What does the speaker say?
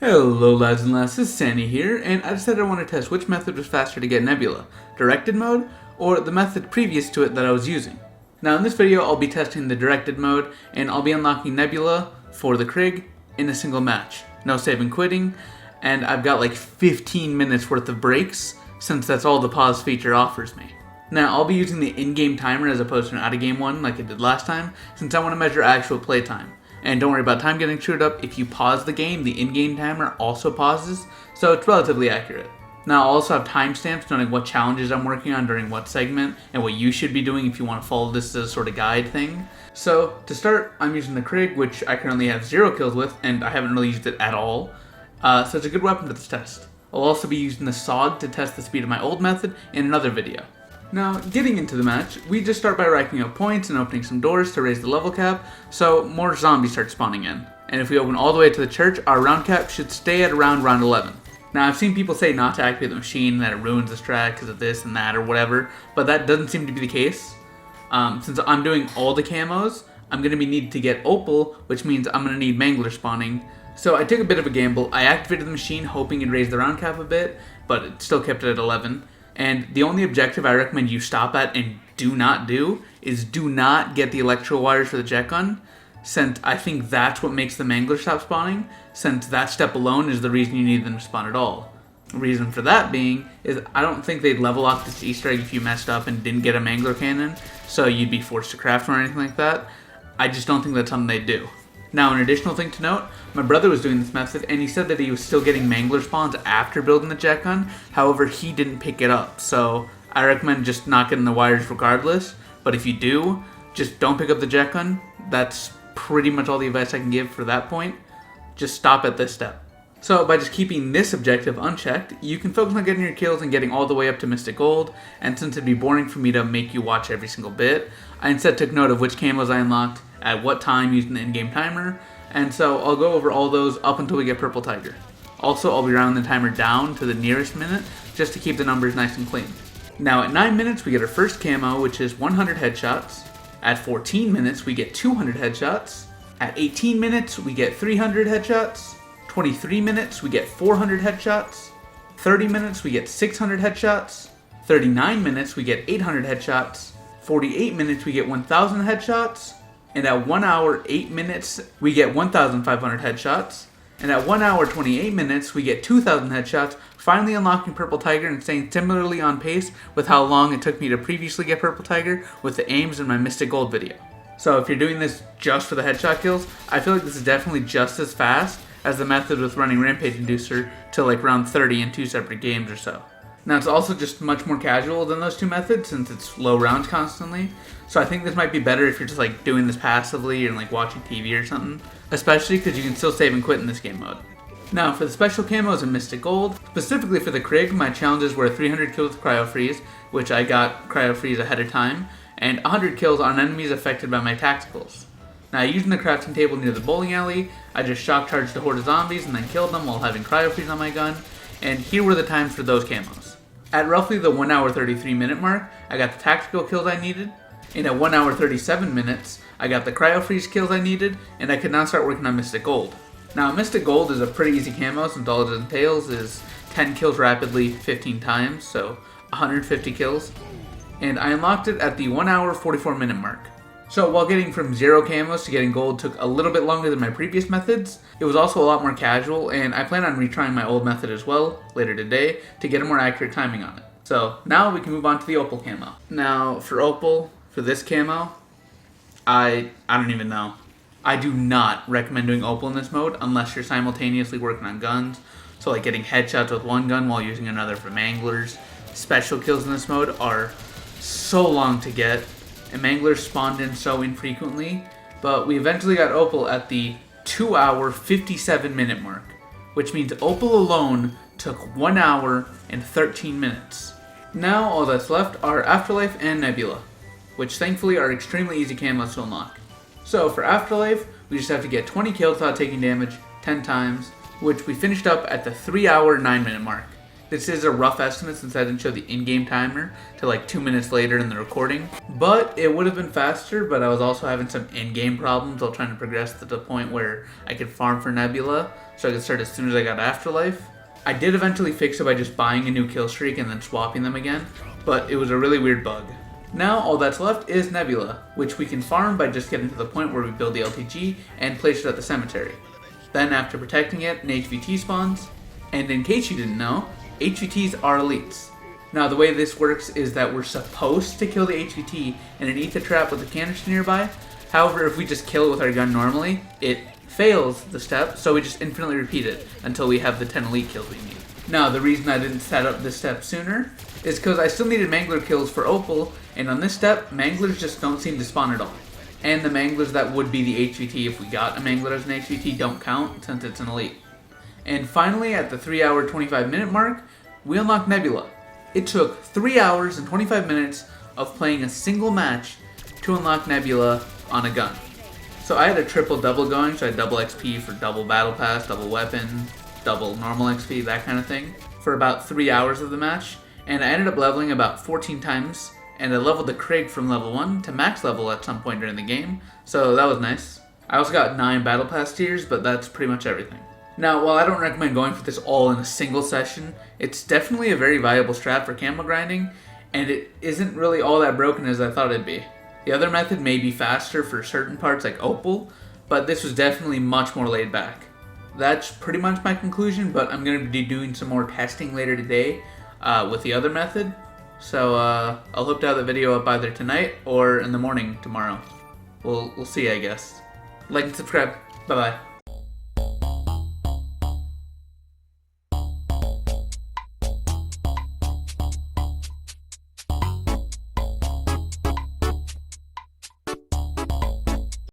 Hello lads and lasses, Sanythe here, and I decided I want to test which method was faster to get Nebula, directed mode, or the method previous to it that I was using. Now in this video I'll be testing the directed mode, and I'll be unlocking Nebula for the Krig in a single match. No save and quitting, and I've got like 15 minutes worth of breaks, since that's all the pause feature offers me. Now I'll be using the in-game timer as opposed to an out-of-game one like I did last time, since I want to measure actual playtime. And don't worry about time getting screwed up. If you pause the game, the in-game timer also pauses, so it's relatively accurate. Now I'll also have timestamps noting what challenges I'm working on during what segment, and what you should be doing if you want to follow this as a sort of guide thing. So to start, I'm using the Krig, which I currently have 0 kills with, and I haven't really used it at all. So it's a good weapon for this test. I'll also be using the SOG to test the speed of my old method in another video. Now, getting into the match, we just start by racking up points and opening some doors to raise the level cap, so more zombies start spawning in. And if we open all the way to the church, our round cap should stay at around round 11. Now, I've seen people say not to activate the machine, that it ruins the strat because of this and that or whatever, but that doesn't seem to be the case. Since I'm doing all the camos, I'm going to be needed to get Opal, which means I'm going to need Mangler spawning. So I took a bit of a gamble. I activated the machine hoping it'd raise the round cap a bit, but it still kept it at 11. And the only objective I recommend you stop at and do not do is do not get the electrical wires for the jet gun, since I think that's what makes the Mangler stop spawning, since that step alone is the reason you need them to spawn at all. The reason for that being is I don't think they'd level lock this Easter egg if you messed up and didn't get a Mangler cannon, so you'd be forced to craft one or anything like that. I just don't think that's something they'd do. Now, an additional thing to note, my brother was doing this method, and he said that he was still getting Mangler spawns after building the jet gun. However, he didn't pick it up, so I recommend just not getting the wires regardless. But if you do, just don't pick up the jet gun. That's pretty much all the advice I can give for that point. Just stop at this step. So by just keeping this objective unchecked, you can focus on getting your kills and getting all the way up to Mystic Gold, and since it'd be boring for me to make you watch every single bit, I instead took note of which camos I unlocked, at what time using the in-game timer, and so I'll go over all those up until we get Purple Tiger. Also, I'll be rounding the timer down to the nearest minute, just to keep the numbers nice and clean. Now at 9 minutes we get our first camo, which is 100 headshots. At 14 minutes we get 200 headshots. At 18 minutes we get 300 headshots. 23 minutes we get 400 headshots. 30 minutes we get 600 headshots. 39 minutes we get 800 headshots. 48 minutes we get 1000 headshots. And at 1 hour 8 minutes we get 1500 headshots. And at 1 hour 28 minutes we get 2000 headshots, finally unlocking Purple Tiger and staying similarly on pace with how long it took me to previously get Purple Tiger with the aims in my Mystic Gold video. So if you're doing this just for the headshot kills, I feel like this is definitely just as fast as the method with running Rampage Inducer to like round 30 in 2 separate games or so. Now it's also just much more casual than those two methods since it's low rounds constantly, so I think this might be better if you're just like doing this passively and like watching TV or something, especially because you can still save and quit in this game mode. Now for the special camos in Mystic Gold, specifically for the Krig, my challenges were 300 kills with Cryo Freeze, which I got Cryo Freeze ahead of time, and 100 kills on enemies affected by my tacticals. Now using the crafting table near the bowling alley, I just shock charged a horde of zombies and then killed them while having Cryo Freeze on my gun, and here were the times for those camos. At roughly the 1 hour 33 minute mark, I got the tactical kills I needed, and at 1 hour 37 minutes, I got the Cryo Freeze kills I needed, and I could now start working on Mystic Gold. Now Mystic Gold is a pretty easy camo since all it entails is 10 kills rapidly 15 times, so 150 kills, and I unlocked it at the 1 hour 44 minute mark. So while getting from 0 camos to getting gold took a little bit longer than my previous methods, it was also a lot more casual, and I plan on retrying my old method as well later today to get a more accurate timing on it. So now we can move on to the Opal camo. Now for Opal, for this camo, I don't even know. I do not recommend doing Opal in this mode unless you're simultaneously working on guns, so like getting headshots with one gun while using another for Manglers. Special kills in this mode are so long to get, and Manglers spawned in so infrequently, but we eventually got Opal at the 2 hour 57 minute mark, which means Opal alone took 1 hour and 13 minutes. Now all that's left are Afterlife and Nebula, which thankfully are extremely easy camos to unlock. So for Afterlife, we just have to get 20 kills without taking damage 10 times, which we finished up at the 3 hour 9 minute mark. This is a rough estimate since I didn't show the in-game timer till like 2 minutes later in the recording. But it would have been faster, but I was also having some in-game problems while trying to progress to the point where I could farm for Nebula, so I could start as soon as I got Afterlife. I did eventually fix it by just buying a new kill streak and then swapping them again, but it was a really weird bug. Now all that's left is Nebula, which we can farm by just getting to the point where we build the LTG and place it at the cemetery. Then after protecting it, an HVT spawns, and in case you didn't know, HVTs are elites. Now the way this works is that we're supposed to kill the HVT in an ether trap with a canister nearby. However, if we just kill it with our gun normally, it fails the step, so we just infinitely repeat it until we have the 10 elite kills we need. Now the reason I didn't set up this step sooner is because I still needed mangler kills for Opal, and on this step, manglers just don't seem to spawn at all. And the manglers that would be the HVT if we got a mangler as an HVT don't count since it's an elite. And finally, at the 3 hour 25 minute mark, we unlocked Nebula. It took 3 hours and 25 minutes of playing a single match to unlock Nebula on a gun. So I had a triple double going, so I had double XP for double battle pass, double weapon, double normal XP, that kind of thing, for about 3 hours of the match. And I ended up leveling about 14 times, and I leveled the Craig from level 1 to max level at some point during the game, so that was nice. I also got 9 battle pass tiers, but that's pretty much everything. Now, while I don't recommend going for this all in a single session, it's definitely a very viable strat for camo grinding, and it isn't really all that broken as I thought it'd be. The other method may be faster for certain parts like Opal, but this was definitely much more laid back. That's pretty much my conclusion, but I'm going to be doing some more testing later today with the other method, so I'll hope to have the video up either tonight or in the morning tomorrow. We'll see, I guess. Like and subscribe. Bye-bye.